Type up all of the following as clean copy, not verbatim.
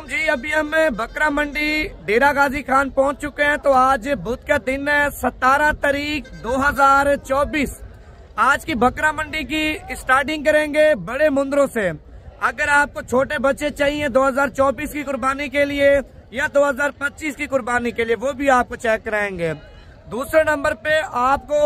वालेकुम जी। अभी हम बकरा मंडी डेरा गाजी खान पहुंच चुके हैं। तो आज बुध का दिन है 17 तारीख 2024। आज की बकरा मंडी की स्टार्टिंग करेंगे बड़े मुंदरों से। अगर आपको छोटे बच्चे चाहिए 2024 की कुर्बानी के लिए या 2025 की कुर्बानी के लिए, वो भी आपको चेक कराएंगे। दूसरे नंबर पे आपको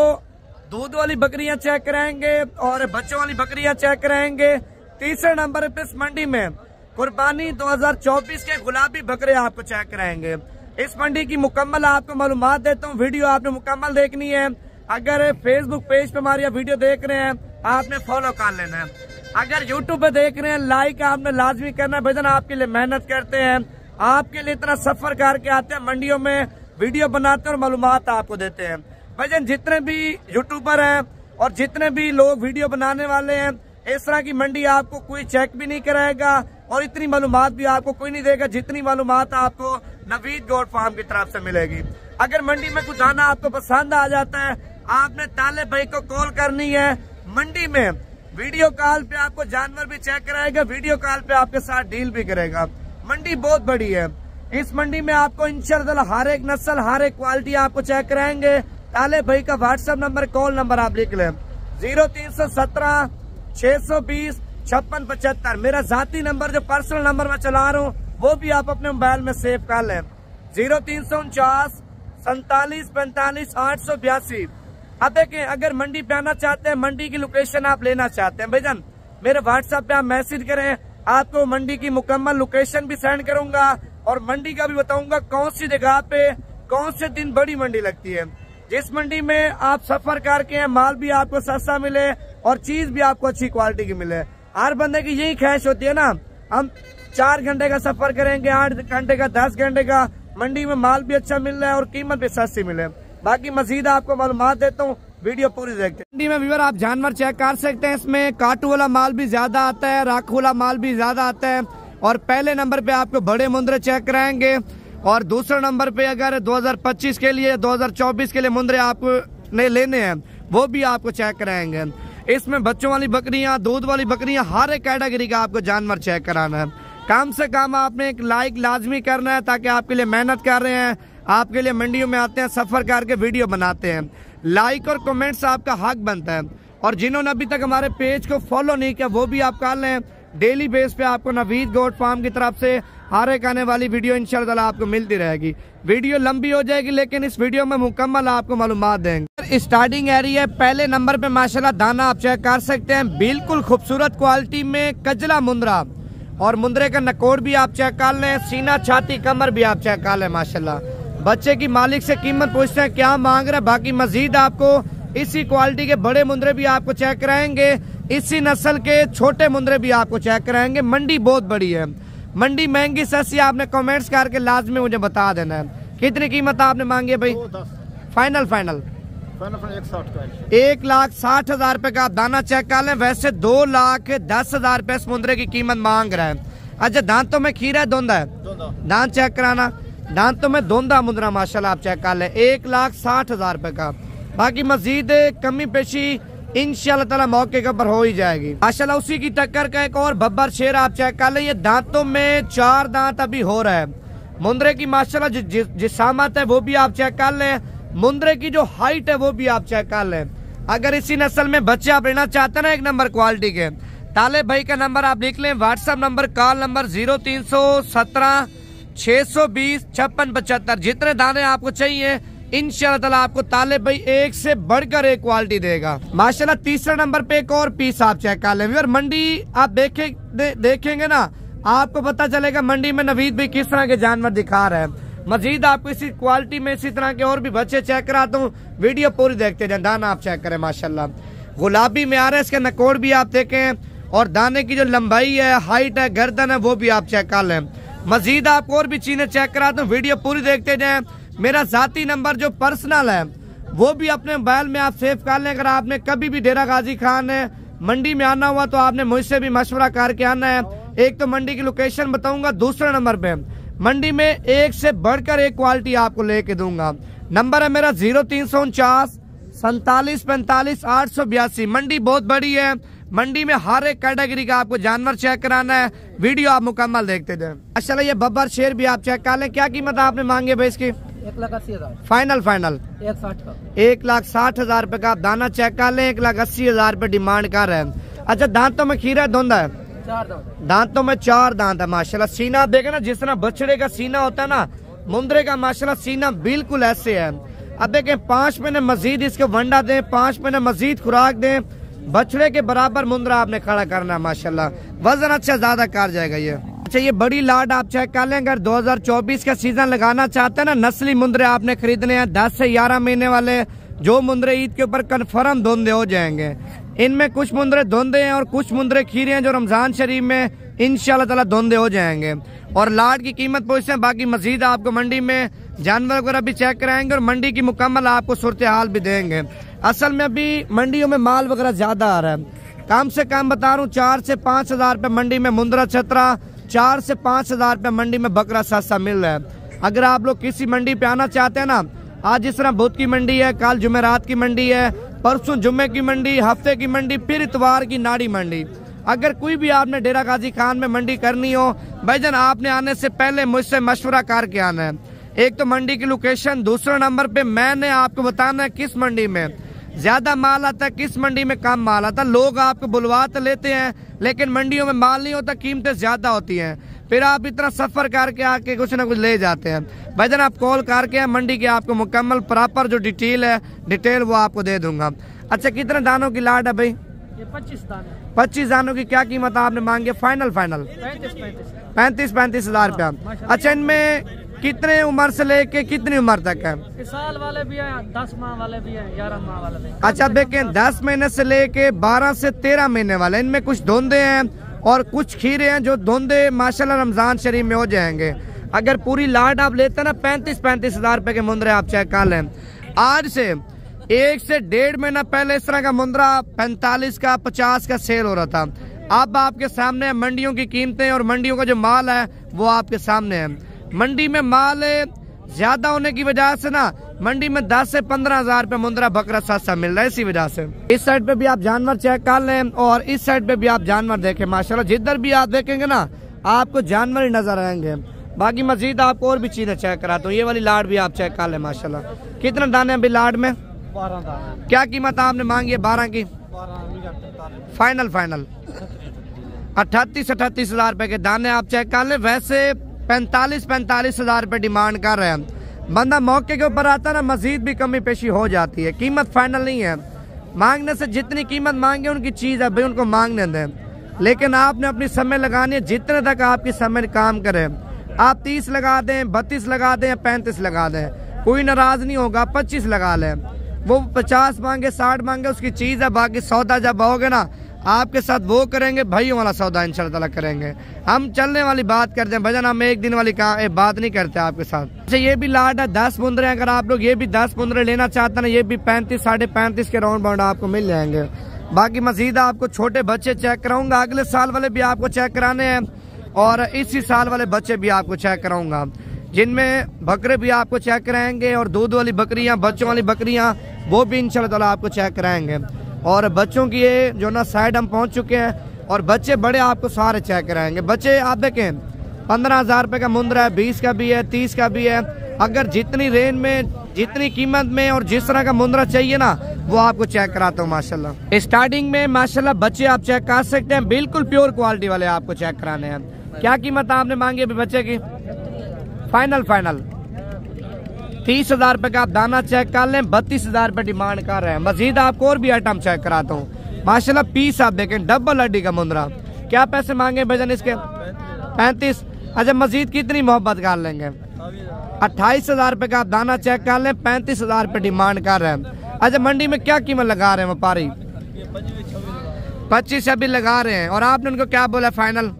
दूध वाली बकरियां चेक कराएंगे और बच्चों वाली बकरियां चेक कराएंगे। तीसरे नंबर पे इस मंडी में कुर्बानी 2024 के गुलाबी बकरे आपको चेक कराएंगे। इस मंडी की मुकम्मल आपको मालूमात देता हूँ। वीडियो आपने मुकम्मल देखनी है। अगर फेसबुक पेज पे हमारी वीडियो देख रहे हैं, आपने फॉलो कर लेना है। अगर यूट्यूब पे देख रहे हैं, लाइक आपने लाजमी करना है। भजन आपके लिए मेहनत करते हैं, आपके लिए इतना सफर करके आते हैं, मंडियों में वीडियो बनाते हैं और मालूमात आपको देते हैं। भजन जितने भी यूट्यूबर हैं और जितने भी लोग वीडियो बनाने वाले हैं, इस तरह की मंडी आपको कोई चेक भी नहीं कराएगा और इतनी मालूमात भी आपको कोई नहीं देगा जितनी मालूमात आपको नवीद गोट फार्म की तरफ से मिलेगी। अगर मंडी में कुछ दाना आपको पसंद आ जाता है, आपने ताले भाई को कॉल करनी है। मंडी में वीडियो कॉल पे आपको जानवर भी चेक कराएगा, वीडियो कॉल पे आपके साथ डील भी करेगा। मंडी बहुत बड़ी है। इस मंडी में आपको इंशाअल्लाह हर एक नस्ल, हर एक क्वालिटी आपको चेक कराएंगे। ताले भाई का व्हाट्सएप नंबर, कॉल नंबर आप लिख लें 0317 620 5675। मेरा जाती नंबर जो पर्सनल नंबर मैं चला रहा हूँ वो भी आप अपने मोबाइल में सेव कर लें 0349 47 45 882। अब देखें, अगर मंडी पे आना चाहते हैं, मंडी की लोकेशन आप लेना चाहते हैं, भाईजान मेरे व्हाट्सएप पे आप मैसेज करें। आपको मंडी की मुकम्मल लोकेशन भी सेंड करूंगा और मंडी का भी बताऊंगा कौन सी जगह पे कौन से दिन बड़ी मंडी लगती है। जिस मंडी में आप सफर करके हैं, माल भी आपको सस्ता मिले और चीज भी आपको अच्छी क्वालिटी की मिले। हर बंदे की यही ख्वाहिश होती है ना, हम 4 घंटे का सफर करेंगे, 8 घंटे का, 10 घंटे का, मंडी में माल भी अच्छा मिल रहा है और कीमत भी सस्ती मिले। बाकी मजीद आपको मालूमात देता हूँ, वीडियो पूरी देखते हैं। मंडी में व्यूअर आप जानवर चेक कर सकते हैं। इसमें काटू वाला माल भी ज्यादा आता है, राखू वाला माल भी ज्यादा आता है। और पहले नंबर पे आपको बड़े मुंदरे चेक कराएंगे और दूसरे नंबर पे अगर 2025 के लिए 2024 के लिए मुंदरे आपको लेने हैं, वो भी आपको चेक कराएंगे। इसमें बच्चों वाली बकरियां, दूध वाली बकरियां, हर एक कैटेगरी का आपको जानवर चेक कराना है। कम से कम आपने एक लाइक लाजमी करना है, ताकि आपके लिए मेहनत कर रहे हैं, आपके लिए मंडियों में आते हैं, सफर करके वीडियो बनाते हैं। लाइक और कमेंट्स आपका हक बनता है। और जिन्होंने अभी तक हमारे पेज को फॉलो नहीं किया, वो भी आप कर लें। डेली बेस पे आपको नवीद गोट फार्म की तरफ से हर एक आने वाली वीडियो इंशाल्लाह आपको मिलती रहेगी। वीडियो लंबी हो जाएगी, लेकिन इस वीडियो में मुकम्मल आपको मालूमात देंगे। स्टार्टिंग एरिया पहले नंबर पे माशाल्लाह दाना आप चेक कर सकते हैं, बिल्कुल खूबसूरत क्वालिटी में कजला मुंदरा। और मुंदरे का नकोड़ भी आप चेक कर लें, सीना, छाती, कमर भी आप चेक कर लें माशाल्लाह। बच्चे की मालिक से कीमत पूछते हैं क्या मांग रहे हैं। बाकी मजीद आपको इसी क्वालिटी के बड़े मुंदरे भी आपको चेक कराएंगे, इसी नस्ल के छोटे मुंदरे भी आपको चेक कराएंगे। मंडी बहुत बड़ी है। मंडी महंगी सस्ती आपने कमेंट्स करके लाजमी मुझे बता देना है। कितनी कीमत आपने मांगी है भाई? फाइनल 1,60,000 रुपए का दाना चेक कर लें। वैसे 2,10,000 रुपए इस मुंदरे की कीमत मांग रहा है। अच्छा, दांतों में खीरा है, धुंधा है? दांत चेक कराना, दांतों में धुंधा मुंदरा माशाल्लाह आप चेक कर लें 1,60,000 रुपए का। बाकी मजीद कमी पेशी इंशाल्लाह ताला मौके के ऊपर हो ही जाएगी माशाल्लाह। उसी की टक्कर का एक और बब्बर शेर आप चेक कर लें। ये दांतों में 4 दांत अभी हो रहा है। मुंदरे की माशाल्लाह जिसामत है वो भी आप चेक कर लें। मुंदरे की जो हाइट है वो भी आप चेक कर लें। अगर इसी नस्ल में बच्चे आप लेना चाहते हैं ना, एक नंबर क्वालिटी के, ताले भाई का नंबर आप लिख लें। WhatsApp number, call number 0317 620 5675। जितने दाने आपको चाहिए इंशाल्लाह ताला आपको ताले भाई एक से बढ़कर एक क्वालिटी देगा माशाल्लाह। तीसरे नंबर पे एक और पीस आप चेक कर लें। मंडी आप देखेंगे ना, आपको पता चलेगा मंडी में नवीद भाई किस तरह के जानवर दिखा रहे हैं। मजीद आपको इसी क्वालिटी में इसी तरह के और भी बच्चे चेक कराता हूँ, वीडियो पूरी देखते जाए। दाना आप चेक करें माशाल्लाह, गुलाबी में आ रहा है। इसके नकोड़ भी आप देखें और दाने की जो लंबाई है, हाइट है, गर्दन है, वो भी आप चेक कर लें। मजीद आपको और भी चीजें चेक कराता हूँ, वीडियो पूरी देखते जाए। मेरा जाती नंबर जो पर्सनल है वो भी अपने मोबाइल में आप सेव कर लें। अगर आपने कभी भी डेरा गाजी खान है मंडी में आना हुआ तो आपने मुझसे भी मशवरा करके आना है। एक तो मंडी की लोकेशन बताऊंगा, दूसरे नंबर पे मंडी में एक से बढ़कर एक क्वालिटी आपको लेके दूंगा। नंबर है मेरा 0349 47 45 882। मंडी बहुत बड़ी है, मंडी में हर एक कैटेगरी का आपको जानवर चेक कराना है। वीडियो आप मुकम्मल देखते जाए। माशाल्लाह ये बब्बर शेर भी आप चेक कर लें। क्या कीमत आपने मांगी भाई इसकी? 1,80,000 फाइनल 1,60 का 1,60,000 रुपए का आप दाना चेक कर लें। 1,80,000 रुपए डिमांड कर रहे हैं। अच्छा दांतों में खीरा धुंध है? 4 दांत। दांतों में 4 दांत है माशाल्लाह। सीना देखे ना, जिस तरह बछड़े का सीना होता है ना, मुंद्रे का माशाल्लाह सीना बिल्कुल ऐसे है। अब देखें 5 महीने मजीद इसको वंडा दें, 5 महीने मजीद खुराक दें, बछड़े के बराबर मुंद्रा आपने खड़ा करना है माशाल्लाह। वजन अच्छा ज्यादा कर जाएगा ये। अच्छा ये बड़ी लाड आप चेक कर लें। अगर 2024 का सीजन लगाना चाहते हैं ना, नस्ली मुंद्रे आपने खरीदने हैं 10 से 11 महीने वाले, जो मुंद्रे ईद के ऊपर कन्फर्म धुंधे हो जाएंगे। इनमें कुछ मुंद्रे धुंधे हैं और कुछ मुंद्रे खीरे हैं जो रमजान शरीफ में इंशाल्लाह ताला धुंधे हो जाएंगे। और लाड की कीमत पूछते हैं। बाकी मजीद आपको मंडी में जानवर वगैरह भी चेक कराएंगे और मंडी की मुकम्मल आपको सूरत हाल भी देंगे। असल में अभी मंडियों में माल वगैरह ज्यादा आ रहा है। कम से कम बता रहा हूँ 4 से 5 हजार रुपये मंडी में मुंद्रा छतरा, 4 से 5 हजार रुपये मंडी में बकरा सस्ता मिल रहा है। अगर आप लोग किसी मंडी पे आना चाहते हैं ना, आज जिस तरह बुध की मंडी है, कल जुमेरात की मंडी है, परसों जुम्मे की मंडी, हफ्ते की मंडी, फिर इतवार की नाड़ी मंडी। अगर कोई भी आपने डेरा गाजी खान में मंडी करनी हो भाईजान, आपने आने से पहले मुझसे मशवरा करके आना है। एक तो मंडी की लोकेशन, दूसरे नंबर पे मैंने आपको बताना है किस मंडी में ज्यादा माल आता है, किस मंडी में कम माल आता है। लोग आपको बुलवा तो लेते हैं लेकिन मंडियों में माल नहीं होता, कीमतें ज्यादा होती हैं, फिर आप इतना सफर करके आके कुछ ना कुछ ले जाते हैं। भाईजान आप कॉल करके मंडी की आपको मुकम्मल प्रॉपर जो डिटेल है, डिटेल वो आपको दे दूंगा। अच्छा कितने दानों की लाड है भाई? ये 25 दाने। 25 दानों की क्या कीमत आपने मांगी? फाइनल 35 हजार रुपया। अच्छा इनमें कितने उम्र से लेके कितनी उम्र तक है? साल वाले भी हैं, 10 माह वाले भी हैं, 11 माह वाले भी हैं। अच्छा देखें 10 महीने से लेके 12 से 13 महीने वाले, इनमें कुछ धुंधे हैं और कुछ खीरे हैं जो धुंधे माशाल्लाह रमजान शरीफ में हो जाएंगे। अगर पूरी लाड आप लेते हैं ना 35 हजार रुपए के मुंद्रे आप चेक कर लें। आज से 1 से 1.5 महीना पहले इस तरह का मुंद्रा 45 का 50 का सेल हो रहा था। अब आपके सामने मंडियों की कीमतें और मंडियों का जो माल है वो आपके सामने है। मंडी में माल ज्यादा होने की वजह से ना मंडी में 10 से 15 हजार रुपए मुंद्रा बकरा सस्ता मिल रहा है। इसी वजह से इस साइड पे भी आप जानवर चेक कर लें और इस साइड पे भी आप जानवर देखें। माशाल्लाह जिधर भी आप देखेंगे ना आपको जानवर ही नजर आएंगे। बाकी मजीद आपको और भी चीजें चेक कराता हूँ। ये वाली लाड भी आप चेक कर लें माशाल्लाह। कितने दाने अभी लाड में? 12 दाने। क्या कीमत आपने मांगी है 12 की? फाइनल 38 हजार रुपए के दाने आप चेक कर लें। वैसे 45 हजार रुपए डिमांड कर रहे हैं। बंदा मौके के ऊपर आता है ना, मजीद भी कमी पेशी हो जाती है। कीमत फाइनल नहीं है। मांगने से जितनी कीमत मांगे उनकी चीज है भाई, उनको मांगने दें। लेकिन आपने अपनी समय लगानी है, जितने तक आपकी समय काम करे। आप 30 लगा दें, 32 लगा दें, 35 लगा दें, कोई नाराज नहीं होगा। 25 लगा लें, वो 50 मांगे 60 मांगे उसकी चीज है। बाकी सौदा जब आओगे ना आपके साथ वो करेंगे, भाइयों वाला सौदा इंशाल्लाह ताला करेंगे। हम चलने वाली बात करते हैं भजन, हम एक दिन वाली बात नहीं करते आपके साथ। अच्छा ये भी लाड है 10 मुंद्रे। अगर आप लोग ये भी 10 मुंद्रे लेना चाहते हैं ना, ये भी 35 साढ़े 35 के राउंड बाउंड आपको मिल जाएंगे। बाकी मजीद आपको छोटे बच्चे चेक कराऊंगा, अगले साल वाले भी आपको चेक कराने हैं और इसी साल वाले बच्चे भी आपको चेक कराऊंगा, जिनमें बकरे भी आपको चेक कराएंगे और दूध वाली बकरियां, बच्चों वाली बकरियां वो भी इंशाल्लाह ताला आपको चेक कराएंगे। और बच्चों की ये जो ना साइड हम पहुंच चुके हैं और बच्चे बड़े आपको सारे चेक कराएंगे। बच्चे आप देखें 15 हजार रुपए का मुंद्रा है, 20 का भी है, 30 का भी है। अगर जितनी रेंज में, जितनी कीमत में और जिस तरह का मुंद्रा चाहिए ना वो आपको चेक कराता हूँ माशाल्लाह। स्टार्टिंग में माशाल्लाह बच्चे आप चेक कर सकते हैं, बिल्कुल प्योर क्वालिटी वाले आपको चेक कराने हैं। क्या कीमत आपने मांगी अभी बच्चे की? फाइनल 30 हजार रुपए का आप दाना चेक कर लें। 32 हजार रुपए डिमांड कर रहे हैं। मजीद आपको और भी आइटम चेक कराता हूँ माशाल्लाह। पीस आप देखें, डबल हड्डी का मुंद्रा। क्या पैसे मांगे भजन इसके? 35। अच्छा मजीद कितनी मोहब्बत कर लेंगे? 28 हजार रुपए का आप दाना चेक कर लें। 35 हजार रुपए डिमांड कर रहे हैं। अच्छा मंडी में क्या कीमत लगा रहे हैं व्यापारी? 25 अभी लगा रहे हैं और आपने उनको क्या बोला? फाइनल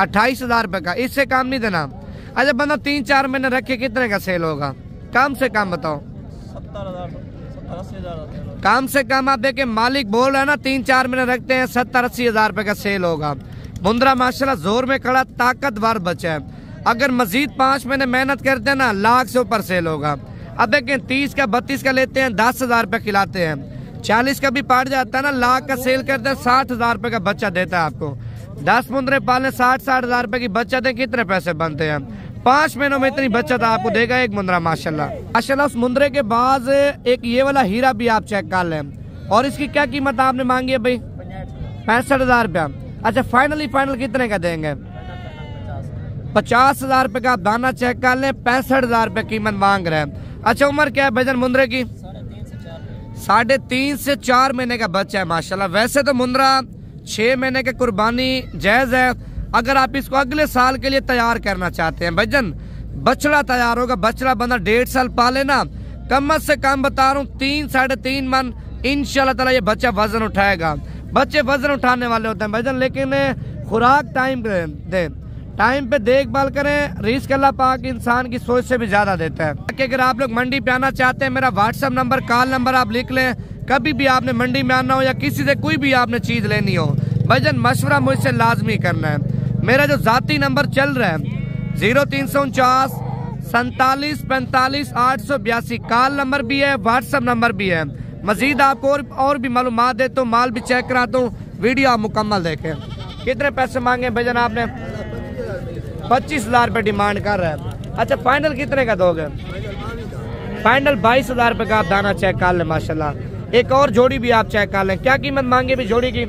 28 हजार रुपए का, इससे काम नहीं देना। अच्छा बंदा 3-4 महीने रखे कितने का सेल होगा? कम से कम बताओ। 70,000 कम से कम आप देखें मालिक बोल रहा है ना 3-4 महीने रखते हैं 70-80 हजार रुपए का सेल होगा। मुंद्रा माशाल्लाह जोर में खड़ा ताकतवर बच्चा है। अगर मजीद 5 महीने मेहनत करते हैं ना लाख से ऊपर सेल होगा। अब देखें 30 का 32 का लेते हैं 10 हजार रुपए खिलाते हैं। 40 का भी पाट जाता है ना, लाख का सेल करते हैं, 60,000 रुपए का बच्चा देता है आपको। 10 मुंदरे पाले 60,000 रुपए की बच्चा दे, कितने पैसे बनते हैं? 5 महीनों में इतनी बचत आपको देगा एक मुंदरा माशाल्लाह। माशाल्लाह उस मुंदरे के बाद एक ये वाला हीरा भी आप चेक कर लें। और इसकी क्या कीमत आपने मांगी है भाई? 65,000 रुपया। अच्छा फाइनल कितने का देंगे? 50,000 रुपए का आप दाना चेक कर लें, 65,000 रुपए कीमत मांग रहे हैं। अच्छा उम्र क्या है भजन मुंदरे की? 3.5 से 4 महीने का बच्चा है माशाल्लाह। वैसे तो मुंदरा 6 महीने के कुर्बानी जायज है, अगर आप इसको अगले साल के लिए तैयार करना चाहते हैं भजन, बछड़ा तैयार होगा। बछड़ा बंदा 1.5 साल पाले ना, कम से कम बता रहा हूँ 3 साढ़े 3 मन इंशाल्लाह ताला ये बच्चा वजन उठाएगा। बच्चे वजन उठाने वाले होते हैं भजन, लेकिन खुराक टाइम पे दे, टाइम पे देखभाल करें। रिस्क अल्लाह पाक इंसान की सोच से भी ज्यादा देता है। अगर आप लोग मंडी पे आना चाहते हैं, मेरा व्हाट्सएप नंबर, कॉल नंबर आप लिख लें। कभी भी आपने मंडी में आना हो या किसी से कोई भी आपने चीज लेनी हो भजन, मशवरा मुझसे लाजमी करना है। मेरा जो जाती नंबर चल रहा है 0349 47 45 882, कॉल नंबर भी है, व्हाट्सएप नंबर भी है। मजीद आपको और भी मालूमात देता हूँ, माल भी चेक कराता हूँ, वीडियो आप मुकम्मल देखें। कितने पैसे मांगे भजन आपने? 25,000 रुपए डिमांड कर रहा है। अच्छा फाइनल कितने का दोगे? फाइनल 22,000 रुपए का आप दाना चेक कर लें माशाल्लाह। एक और जोड़ी भी आप चेक कर लें। क्या कीमत मांगे भी जोड़ी की?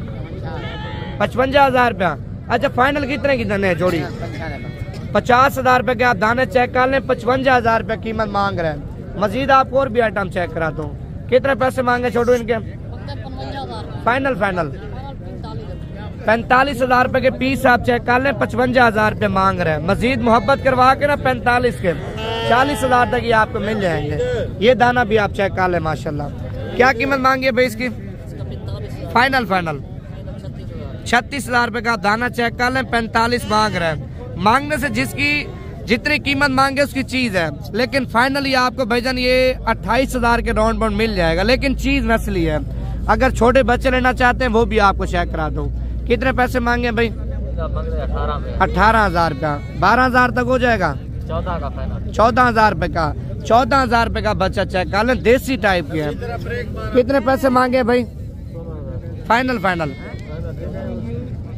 55,000 रुपया। अच्छा फाइनल कितने की देने है जोड़ी? 50,000 रुपए के आप दाने चेक कर लें, 55,000 रुपए कीमत मांग रहे हैं। मजीद आपको और भी आइटम चेक कराता हूँ। कितने पैसे मांगे छोटू इनके? फाइनल 45,000 रुपए के पीस आप चेक कर लें, 55,000 रुपए मांग रहे हैं। मजीद मोहब्बत करवा के ना 45 के 40,000 तक ये आपको मिल जाएंगे। ये दाना भी आप चेक कर लें माशाल्लाह। क्या कीमत मांगी है भाई इसकी? फाइनल 36,000 रुपए का दाना चेक कर लें, 45 मांग रहे हैं। मांगने से जिसकी जितनी कीमत मांगे उसकी चीज है, लेकिन फाइनली आपको भाईजान ये 28,000 के राउंड बाउंड मिल जाएगा, लेकिन चीज नस्ली है। अगर छोटे बच्चे लेना चाहते हैं वो भी आपको चेक करा दूं। कितने पैसे मांगे भाई? 18,000 रुपया। 12,000 तक हो जाएगा? 14,000 रुपए का 14,000 रुपए का बच्चा चेक कर लें, देसी टाइप के है। कितने पैसे मांगे भाई? फाइनल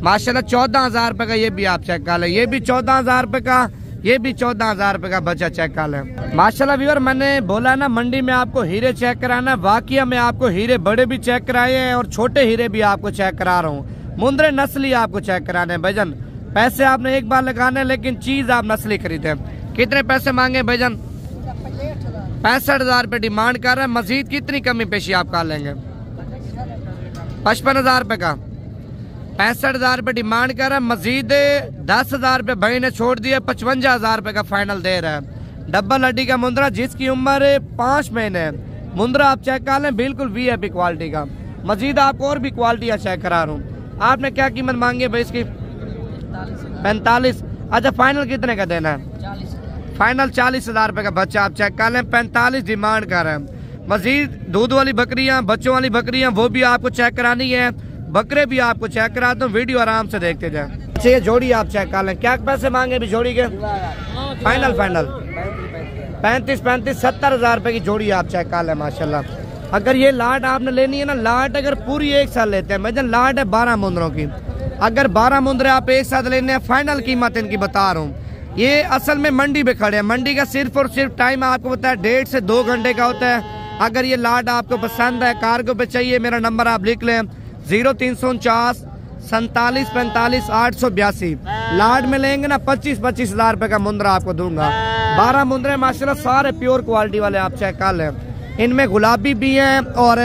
माशाल्लाह 14,000 रुपए का ये भी आप चेक कर लें। ये भी 14,000 रुपए का, ये भी 14,000 रुपए का बच्चा चेक कर लें माशाल्लाह। व्यूअर मैंने बोला ना मंडी में आपको हीरे चेक कराना, वाकई में आपको हीरे बड़े भी चेक कराए हैं और छोटे हीरे भी आपको चेक करा रहा हूँ। मुंदरे नस्ली आपको चेक कराने हैं भाईजान। पैसे आपने एक बार लगाने, लेकिन चीज आप नस्ली खरीदे। कितने पैसे मांगे भाईजान? 65,000 रुपए डिमांड कर रहे हैं। मजीद कितनी कमी पेशी आप कर लेंगे? 55,000 रुपए का 65,000 रुपए डिमांड कर रहा है। मजीद 10,000 रुपए भाई ने छोड़ दिया, 55,000 रुपए का फाइनल दे रहा है। डब्बल हड्डी का मुंदरा जिसकी उम्र 5 महीने है। मुंदरा आप चेक कर लें, बिल्कुल VIP क्वालिटी का। मजीद आपको और भी क्वालिटी चेक करा रहा हूँ। आपने क्या कीमत मांगी है भाई इसकी? 45। अच्छा फाइनल कितने का देना है? फाइनल 40,000 रुपए का बच्चा आप चेक कर लें, 45 डिमांड कर रहे हैं। मजीद दूध वाली बकरियां, बच्चों वाली बकरियां, वो भी आपको चेक करानी है। बकरे भी आपको चेक कराता हूँ, वीडियो आराम से देखते जाए। अच्छा ये जोड़ी आप चेक कर लें। क्या पैसे मांगे भी जोड़ी के? फाइनल 35 70,000 रुपए की जोड़ी आप चेक कर लें माशाल्लाह। अगर ये लाट आपने लेनी है ना, लाट अगर पूरी एक साल लेते हैं भैया, लाट है 12 मुंदरों की। अगर 12 मुंदरे आप एक साथ लेने हैं, फाइनल कीमत इनकी बता रहा हूँ। ये असल में मंडी पे खड़े हैं। मंडी का सिर्फ और सिर्फ टाइम आपको पता है 1.5 से 2 घंटे का होता है। अगर ये लाट आपको पसंद है, कार्गो पे चाहिए, मेरा नंबर आप लिख लें 0349 47 45 882। लाट में लेंगे ना 25,000 रुपए का मुंदरा आपको दूंगा। 12 मुंदरे माशाल्लाह सारे प्योर क्वालिटी वाले आप चेक कर लें। इनमें गुलाबी भी हैं और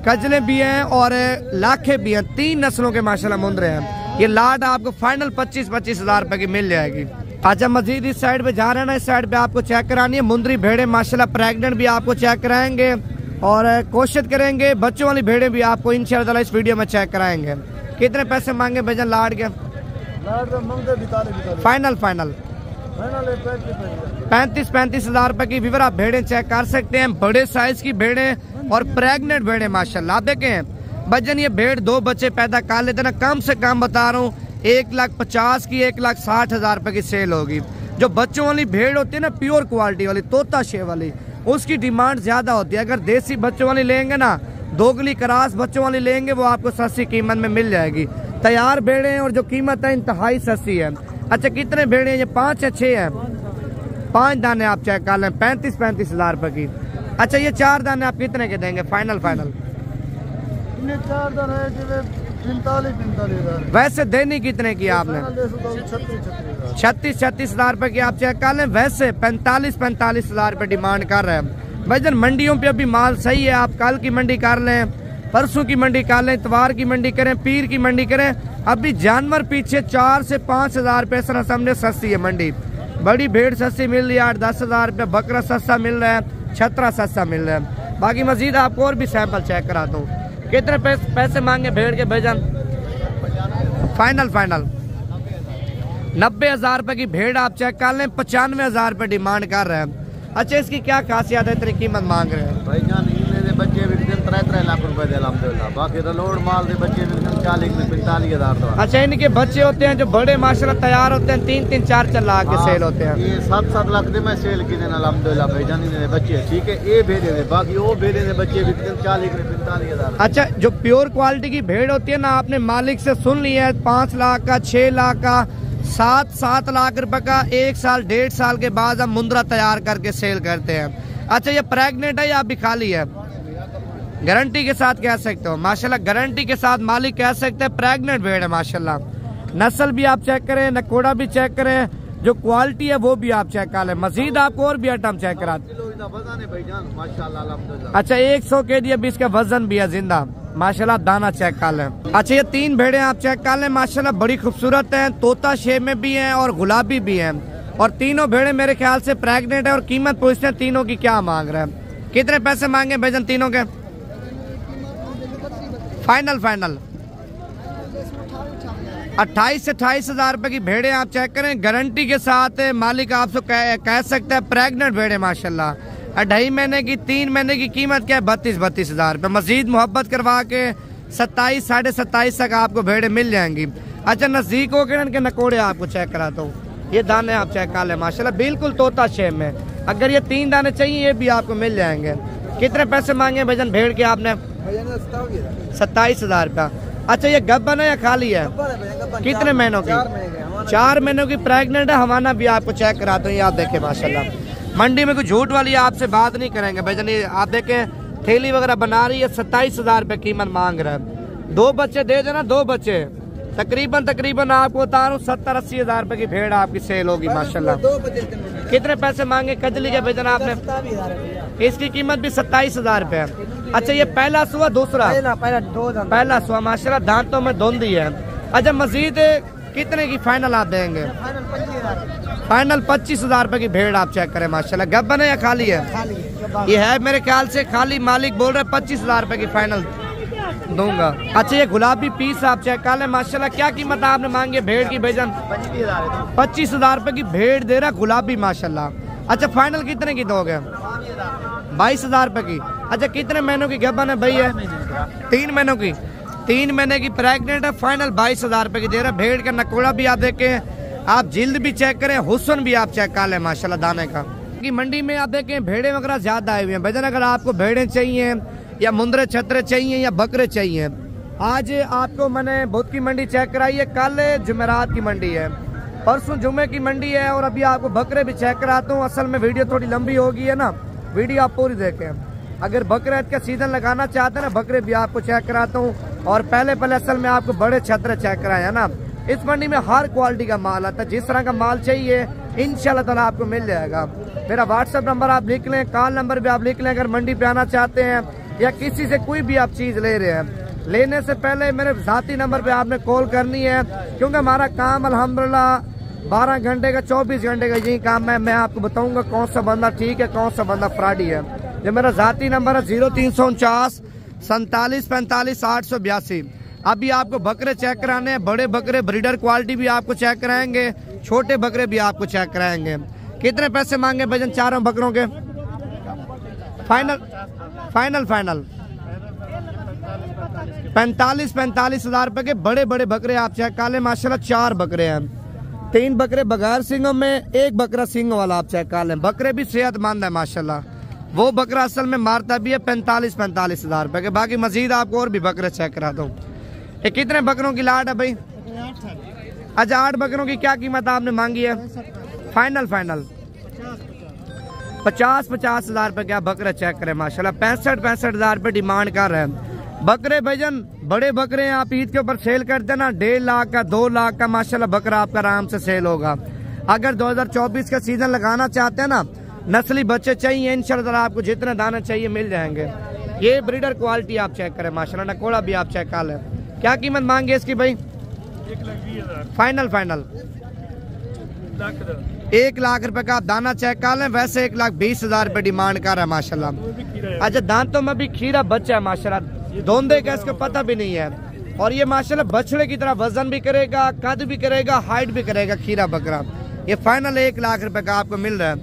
कजले भी हैं और लाखे भी हैं। 3 नस्लों के माशाल्लाह मुंदरे हैं। ये लाट आपको फाइनल 25,000 रुपए की मिल जाएगी। अच्छा मजीद इस साइड पे जा रहे हैं ना, इस साइड पे आपको चेक करानी है मुंदरी भेड़े माशाल्लाह प्रेग्नेंट भी आपको चेक कराएंगे और कोशिश करेंगे बच्चों वाली भेड़े भी आपको इंशाल्लाह इस वीडियो में चेक कराएंगे। कितने पैसे मांगे भैया लाट के? फाइनल 35,000 रुपए की व्यूअर आप भेड़े चेक कर सकते हैं। बड़े साइज की भेड़े और प्रेग्नेंट भेड़े माशाल्लाह। आप देखें भजन ये भेड़ 2 बच्चे पैदा कर लेते ना, कम से कम बता रहा हूँ 1,50,000 की 1,60,000 रुपए की सेल होगी। जो बच्चों वाली भेड़ होती है ना, प्योर क्वालिटी वाली, तोता शेर वाली, उसकी डिमांड ज्यादा होती है। अगर देसी बच्चों वाली लेंगे ना दोगली क्रास बच्चों वाली लेंगे वो आपको सस्ती कीमत में मिल जाएगी। तैयार भेड़े हैं और जो कीमत है इंतहाई सस्ती है। अच्छा कितने भेड़े हैं ये? 5 या 6 हैं? 5 दाने आप चेक कर लें, 35 हज़ार रुपए की। अच्छा ये 4 दाने आप कितने के देंगे फाइनल? 4 दाने 45 वैसे देनी कितने की आपने? 36 हज़ार रुपए की आप चेक कर लें। वैसे 45 हज़ार रुपए डिमांड कर रहे हैं। भाईजान मंडियों पे अभी माल सही है, आप कल की मंडी कर लें, परसों की मंडी कर लें, इतवार की मंडी करें, पीर की मंडी करें, अभी जानवर पीछे 4 से 5 हज़ार रुपये सर सामने सस्ती है मंडी। बड़ी भेड़ सस्ती मिल रही है 8-10 हज़ार रुपये, बकरा सस्ता मिल रहा है, छतरा सस्ता मिल रहा है। बाकी मजीद आपको और भी सैंपल चेक कराता हूँ। कितने पैसे मांगे भेड़ के भाईजान? फाइनल 90 हज़ार रुपये की भेड़ आप चेक कर लें, 95 हज़ार रुपये डिमांड कर रहे हैं। अच्छा इसकी क्या खासियत है, इतनी कीमत मांग रहे हैं? भाईजान इनके बच्चे बिकते 3 लाख रुपए दे अल्हम्दुलिल्लाह। बाकी रोड माल के बच्चे बिकते 40-45 हज़ार। अच्छा इनके बच्चे होते हैं जो बड़े माशाल्लाह तैयार होते हैं 3-4 लाख के सेल होते हैं। ये 7 लाख दे मैं सेल की देना अल्हम्दुलिल्लाह भाईजान इनके बच्चे। ठीक है ये भेड़े दे, बाकी वो भेड़े दे बच्चे बिकते 40-45 हज़ार। अच्छा जो प्योर क्वालिटी की भेड़ होती है ना, आपने मालिक से सुन लिया है 5 लाख का, 6 लाख का, 7 लाख रुपए का 1 साल 1.5 साल के बाद हम मुंद्रा तैयार करके सेल करते हैं। अच्छा ये प्रेग्नेंट है या अभी खाली है? गारंटी के साथ कह सकते हो माशाल्लाह, गारंटी के साथ मालिक कह सकते हैं प्रेग्नेंट भेड़ है माशाल्लाह। नस्ल भी आप चेक करें, नकोड़ा भी चेक करें, जो क्वालिटी है वो भी आप चेक कर लें। मजीद आपको और भी आइटम चेक कराते। अच्छा 100 के जी अभी इसका वजन भी है जिंदा माशाल्लाह, दाना चेक कर लें। अच्छा ये 3 भेड़े आप चेक कर लें माशाल्लाह, बड़ी खूबसूरत हैं, तोता शेप में भी हैं और गुलाबी भी हैं, और तीनों भेड़े मेरे ख्याल से प्रेग्नेंट है। और कीमत पूछते हैं तीनों की क्या मांग रहे हैं? कितने पैसे मांगे भाईजान तीनों के? फाइनल 28 से 28 हज़ार रुपए की भेड़े आप चेक करें, गारंटी के साथ मालिक आपसे कह सकता है प्रेग्नेंट भेड़े माशाल्लाह। 2.5 महीने की, 3 महीने की कीमत क्या है? 32 हज़ार रुपये। मजीद मोहब्बत करवा के 27 साढ़े 27 तक आपको भेड़े मिल जाएंगी। अच्छा नजदीक हो के नकोड़े आपको चेक कराता हूँ, ये दाने आप चेक कर लें माशाल्लाह, बिल्कुल तोता शेप में। अगर ये 3 दाने चाहिए ये भी आपको मिल जाएंगे। कितने पैसे मांगे भाईजान भेड़ के आपने? 27 हज़ार रुपया। अच्छा ये गब्बन है या खाली है? कितने महीनों की? 4 महीनों की प्रेग्नेंट है। हमारा भी आपको चेक कराता हूँ, ये आप देखें माशाल्लाह। मंडी में कोई झूठ वाली आपसे बात नहीं करेंगे भाईजान, ये आप देखें थैली वगैरह बना रही है, 27 हज़ार रुपये कीमत मांग रहा है। 2 बच्चे दे देना, 2 बच्चे तकरीबन आपको बता रहा हूँ 70-80 हज़ार रुपये की भेड़ आपकी सेल होगी माशाल्लाह। कितने पैसे मांगे कजली के भाईजान आपने? इसकी कीमत भी 27 हज़ार रुपये। अच्छा ये पहला सुआ दूसरा? पहला सुआ माशाल्लाह, दांतों में धुंधी है। अच्छा मजीद कितने की फाइनल आप देंगे? फाइनल 25 हज़ार रुपये की भेड़ आप चेक करें माशाल्लाह। गब्बन है या खाली है? ये है मेरे ख्याल से खाली, मालिक बोल रहे 25 हज़ार रुपये की फाइनल दूंगा। अच्छा ये गुलाबी पीस आप चेक कर लें माशाल्लाह, क्या कीमत आपने मांगी भेड़ की भाईजान? 25 हज़ार रुपये की भेड़ दे रहा गुलाबी माशाल्लाह। अच्छा फाइनल कितने की दोगे? 22 हज़ार रुपये की। अच्छा कितने महीनों की गब्बन है भाई? है 3 महीनों की, 3 महीने की प्रेग्नेंट है। फाइनल 22 हज़ार रुपये की दे रहा। भेड़ का नकोड़ा भी आप देखें, आप जिल्द भी चेक करें, हुस्न भी आप चेक कर लें माशाल्लाह दाने का। कि मंडी में आप देखें भेड़े वगैरह ज्यादा आए हुए हैं भाईजान। अगर आपको भेड़े चाहिए या मुंदरे छतरे चाहिए या बकरे चाहिए, आज आपको मैंने बुध की मंडी चेक कराई है, कल जुमेरात की मंडी है, परसों जुमे की मंडी है, और अभी आपको बकरे भी चेक कराता हूँ। असल में वीडियो थोड़ी लंबी होगी है ना, वीडियो आप पूरी देखें। अगर बकरे का सीजन लगाना चाहते हैं ना, बकरे भी आपको चेक कराता हूँ। और पहले असल में आपको बड़े छतरे चेक कराए है ना। इस मंडी में हर क्वालिटी का माल आता है, जिस तरह का माल चाहिए इंशाल्लाह ताला आपको मिल जाएगा। मेरा व्हाट्सएप नंबर आप लिख लें, कॉल नंबर भी आप लिख लें। अगर मंडी पे आना चाहते हैं या किसी से कोई भी आप चीज ले रहे हैं, लेने से पहले मेरे जाती नंबर पे आपने कॉल करनी है, क्योंकि हमारा काम अल्हम्दुलिल्लाह 12 घंटे का 24 घंटे का यही काम है। मैं आपको बताऊंगा कौन सा बंदा ठीक है, कौन सा बंदा फ्रॉडी है। जो मेरा जाती नंबर है 0349 47 45 882। अभी आपको बकरे चेक कराने हैं, बड़े बकरे ब्रीडर क्वालिटी भी आपको चेक कराएंगे, छोटे बकरे भी आपको चेक कराएंगे। कितने पैसे मांगे भाईजान चारों बकरों के? फाइनल 45 हज़ार रुपए के बड़े बड़े बकरे आप चेक कर लें माशाल्लाह। 4 बकरे हैं, 3 बकरे बगैर सींगों में, 1 बकरा सींगों वाला आप चेक कर लें। बकरे भी सेहतमंद है माशाल्लाह। वो बकरा असल में मारता भी है 45-45 हजार रुपए के। बाकी मजीद आपको और भी बकरे चेक करा दूं। ये कितने बकरों की लाट है भाई? अच्छा 8 बकरों की क्या कीमत आपने मांगी है? फाइनल 50-50 हजार रुपए क्या बकरे चेक करें माशाल्लाह। 65-65 हजार रुपए डिमांड कर रहे हैं बकरे भजन। बड़े बकरे हैं, आप ईद के ऊपर सेल करते ना 1.5 लाख का 2 लाख का माशाल्लाह बकरा आपका आराम से सेल होगा। अगर 2024 का सीजन लगाना चाहते हैं ना, नस्ली बच्चे चाहिए इंशाल्लाह आपको जितने दाने चाहिए मिल जाएंगे। ये ब्रीडर क्वालिटी आप चेक करें माशाल्लाह। नकोड़ा भी आप चेक कर लें। क्या कीमत मांगे इसकी भाई? 1,20,000 फाइनल 1 लाख रुपए का आप दाना चेक कर लें। वैसे 1,20,000 रुपए डिमांड कर रहा है माशाल्लाह। अच्छा दांतों में भी खीरा बच्चा है माशाल्लाह। धोंदे का इसको पता भी नहीं है। और ये माशाल्लाह बछड़े की तरह वजन भी करेगा, कद भी करेगा, हाइट भी करेगा खीरा बकरा। ये फाइनल 1 लाख रुपए का आपको मिल रहा है।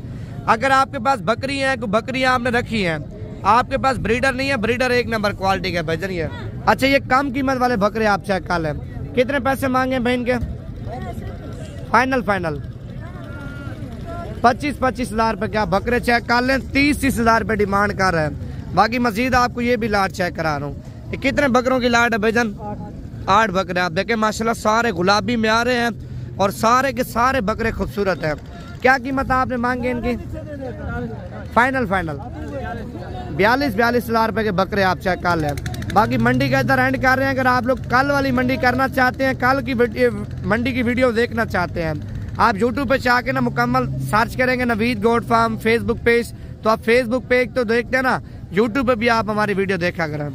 अगर आपके पास बकरी है, कोई बकरियां आपने रखी हैं, आपके पास ब्रीडर नहीं है, ब्रीडर 1 नंबर क्वालिटी का भजन है। अच्छा ये कम कीमत वाले बकरे आप चेक कर लें। कितने पैसे मांगे बहन के? फाइनल 25-25 हजार रुपए क्या बकरे चेक कर लें। 30-30 हजार रुपए डिमांड कर रहे हैं। बाकी मजीद आपको ये भी लाट चेक करा रहा हूँ। ये कितने बकरों की लाट है भाईजान? 8 बकरे। आप देखें माशाल्लाह सारे गुलाबी में आ रहे हैं और सारे के सारे बकरे खूबसूरत हैं। क्या कीमत आपने मांगे इनकी? फाइनल 42 हजार रुपए के बकरे आप चेक कर लें। बाकी मंडी का इधर एंड कर रहे हैं। अगर आप लोग कल वाली मंडी करना चाहते हैं, कल की मंडी की वीडियो देखना चाहते हैं, आप यूट्यूब पे जाके ना मुकम्मल सर्च करेंगे Naveed goat farm Facebook page, तो आप फेसबुक पेज तो देखते हैं ना, यूट्यूब पे भी आप हमारी वीडियो देखा करें।